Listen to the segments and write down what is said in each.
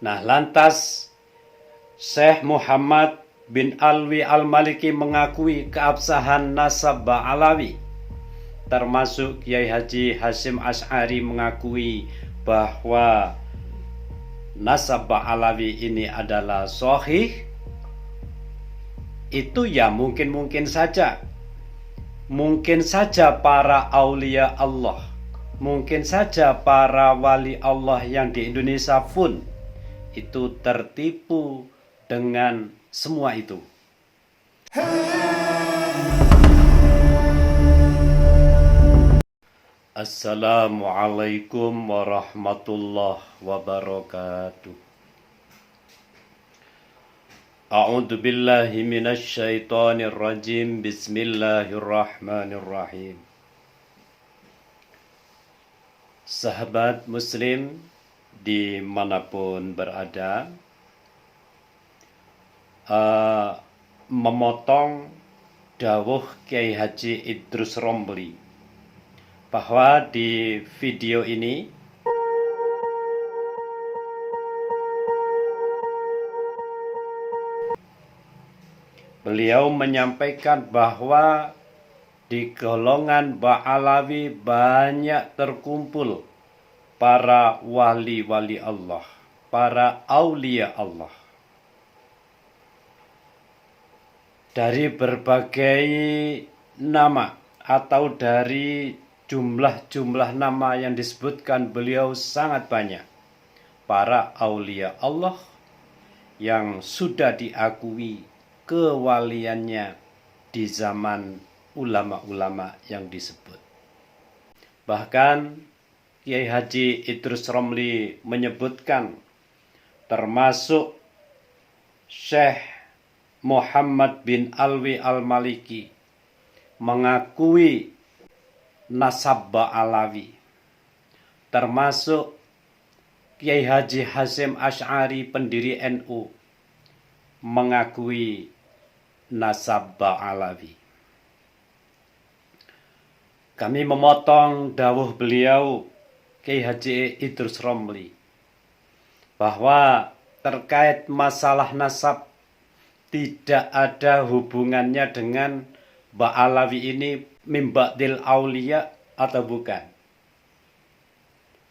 Nah, lantas Syekh Muhammad bin Alwi Al-Maliki mengakui keabsahan nasab Ba'alawi, termasuk Kiai Haji Hasyim Asy'ari mengakui bahwa nasab Ba'alawi ini adalah sahih. Itu ya mungkin saja. Mungkin saja para aulia Allah, mungkin saja para wali Allah yang di Indonesia pun itu tertipu dengan semua itu. Assalamualaikum warahmatullahi wabarakatuh. A'udzu billahi minasy syaithanir rajim. Bismillahirrahmanirrahim. Sahabat muslim dimanapun berada, memotong dawuh Kiai Haji Idrus Romli bahwa di video ini beliau menyampaikan bahwa di golongan Ba'alawi banyak terkumpul para wali-wali Allah, para aulia Allah. Dari berbagai nama atau dari jumlah-jumlah nama yang disebutkan beliau sangat banyak. Para aulia Allah yang sudah diakui kewaliannya di zaman ulama-ulama yang disebut. Bahkan Kiai Haji Idrus Romli menyebutkan termasuk Syekh Muhammad bin Alwi Al-Maliki mengakui nasab Ba'alawi, termasuk Kiai Haji Hasyim Asy'ari pendiri NU mengakui nasab Ba'alawi. Kami memotong dawuh beliau Kiai Haji Idrus Romli bahwa terkait masalah nasab tidak ada hubungannya dengan Ba'alawi ini mimba'dil aulia atau bukan.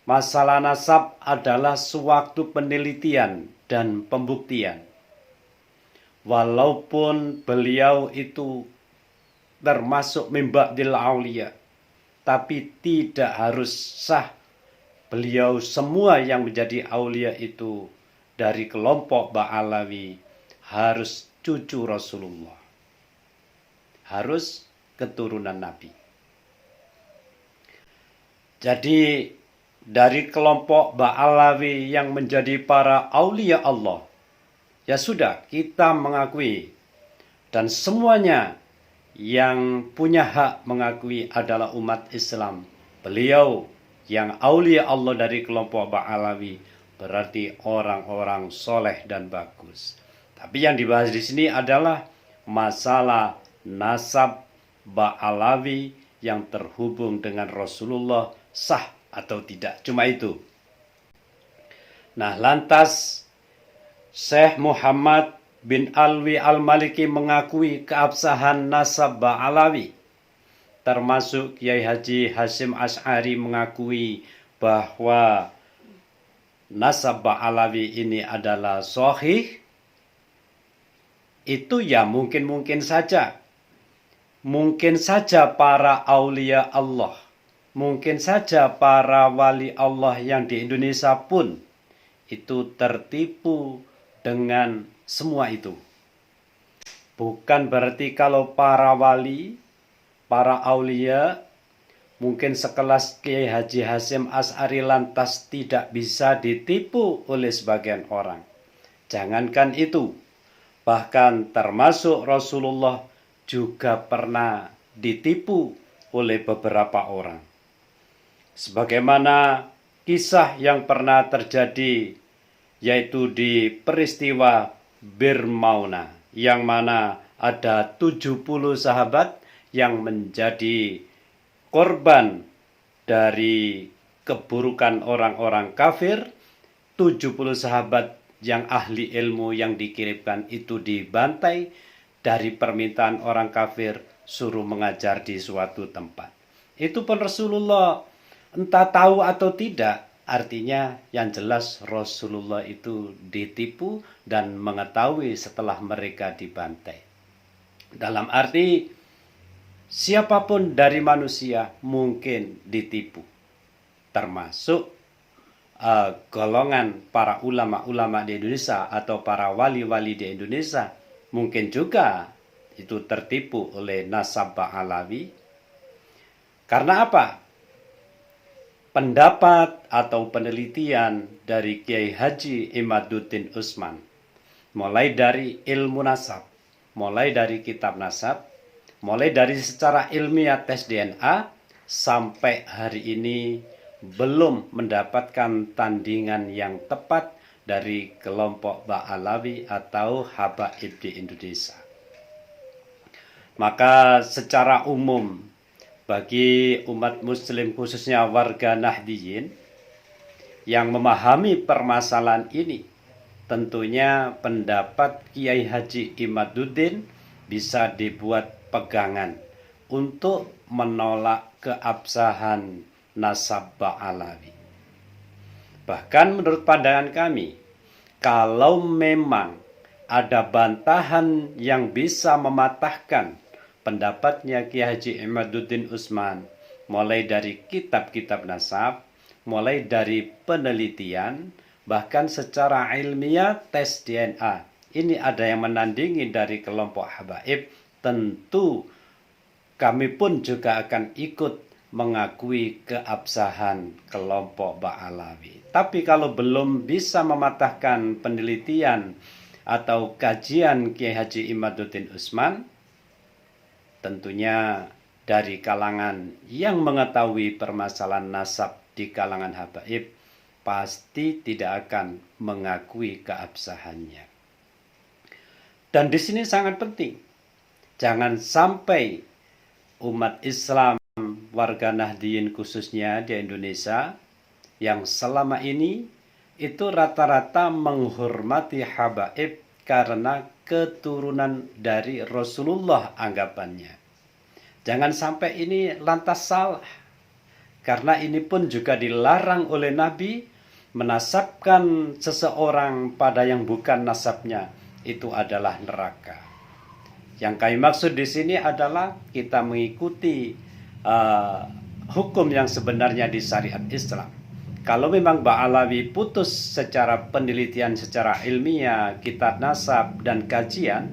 Masalah nasab adalah suatu penelitian dan pembuktian. Walaupun beliau itu termasuk mimba'dil aulia, tapi tidak harus sah beliau semua yang menjadi aulia itu dari kelompok Ba'alawi harus cucu Rasulullah, harus keturunan Nabi. Jadi dari kelompok Ba'alawi yang menjadi para aulia Allah, ya sudah, kita mengakui, dan semuanya yang punya hak mengakui adalah umat Islam. Beliau yang aulia Allah dari kelompok Ba'alawi berarti orang-orang soleh dan bagus. Tapi yang dibahas di sini adalah masalah nasab Ba'alawi yang terhubung dengan Rasulullah sah atau tidak. Cuma itu. Nah, lantas Syekh Muhammad bin Alwi Al-Maliki mengakui keabsahan nasab Ba'alawi, termasuk Kiai Haji Hasyim Asy'ari mengakui bahwa nasab Ba'alawi ini adalah sahih. Itu ya mungkin saja. Mungkin saja para aulia Allah, mungkin saja para wali Allah yang di Indonesia pun itu tertipu dengan semua itu. Bukan berarti kalau para wali, para aulia, mungkin sekelas Kiai Haji Hasyim Asy'ari lantas tidak bisa ditipu oleh sebagian orang. Jangankan itu, bahkan termasuk Rasulullah juga pernah ditipu oleh beberapa orang. Sebagaimana kisah yang pernah terjadi, yaitu di peristiwa Bir Maunah, yang mana ada 70 sahabat yang menjadi korban dari keburukan orang-orang kafir. 70 sahabat yang ahli ilmu yang dikirimkan itu dibantai dari permintaan orang kafir, suruh mengajar di suatu tempat. Itu pun Rasulullah entah tahu atau tidak, artinya yang jelas Rasulullah itu ditipu dan mengetahui setelah mereka dibantai. Dalam arti siapapun dari manusia mungkin ditipu, termasuk golongan para ulama-ulama di Indonesia atau para wali-wali di Indonesia mungkin juga itu tertipu oleh nasabah alawi. Karena apa? Pendapat atau penelitian dari Kiai Haji Imaduddin Usman, mulai dari ilmu nasab, mulai dari kitab nasab, mulai dari secara ilmiah tes DNA, sampai hari ini belum mendapatkan tandingan yang tepat dari kelompok Ba'alawi atau Habaib di Indonesia. Maka secara umum bagi umat muslim khususnya warga Nahdiyin yang memahami permasalahan ini, tentunya pendapat Kiai Haji Imaduddin bisa dibuat pegangan untuk menolak keabsahan nasab Ba'alawi. Bahkan menurut pandangan kami, kalau memang ada bantahan yang bisa mematahkan pendapatnya Kiai Haji Imaduddin Usman, mulai dari kitab-kitab nasab, mulai dari penelitian, bahkan secara ilmiah tes DNA, ini ada yang menandingi dari kelompok Habaib, tentu kami pun juga akan ikut mengakui keabsahan kelompok Ba'alawi. Tapi kalau belum bisa mematahkan penelitian atau kajian Kiai Haji Imaduddin Usman, tentunya dari kalangan yang mengetahui permasalahan nasab di kalangan habaib pasti tidak akan mengakui keabsahannya. Dan di sini sangat penting, jangan sampai umat Islam warga Nahdiyin khususnya di Indonesia yang selama ini itu rata-rata menghormati habaib karena keturunan dari Rasulullah anggapannya. Jangan sampai ini lantas salah. Karena ini pun juga dilarang oleh Nabi, menasabkan seseorang pada yang bukan nasabnya, itu adalah neraka. Yang kami maksud di sini adalah kita mengikuti hukum yang sebenarnya di syariat Islam. Kalau memang Ba'alawi putus secara penelitian, secara ilmiah, kitab nasab dan kajian,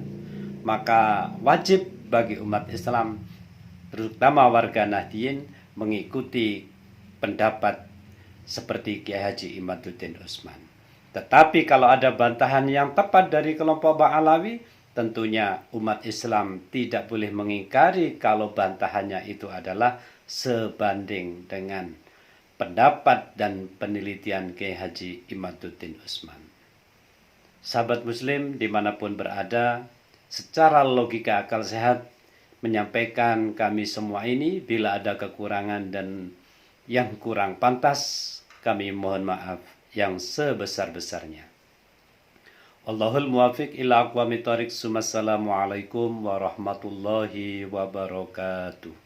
maka wajib bagi umat Islam, terutama warga Nahdiyin, mengikuti pendapat seperti Kiai Haji Imaduddin Usman. Tetapi kalau ada bantahan yang tepat dari kelompok Ba'alawi, tentunya umat Islam tidak boleh mengingkari kalau bantahannya itu adalah sebanding dengan pendapat dan penelitian Kiai Haji Imaduddin Usman. Sahabat muslim dimanapun berada, secara logika akal sehat menyampaikan kami semua ini, bila ada kekurangan dan yang kurang pantas, kami mohon maaf yang sebesar-besarnya. Allahul muwafiq ila aqwamit thoriq. Assalamualaikum warahmatullahi wabarakatuh.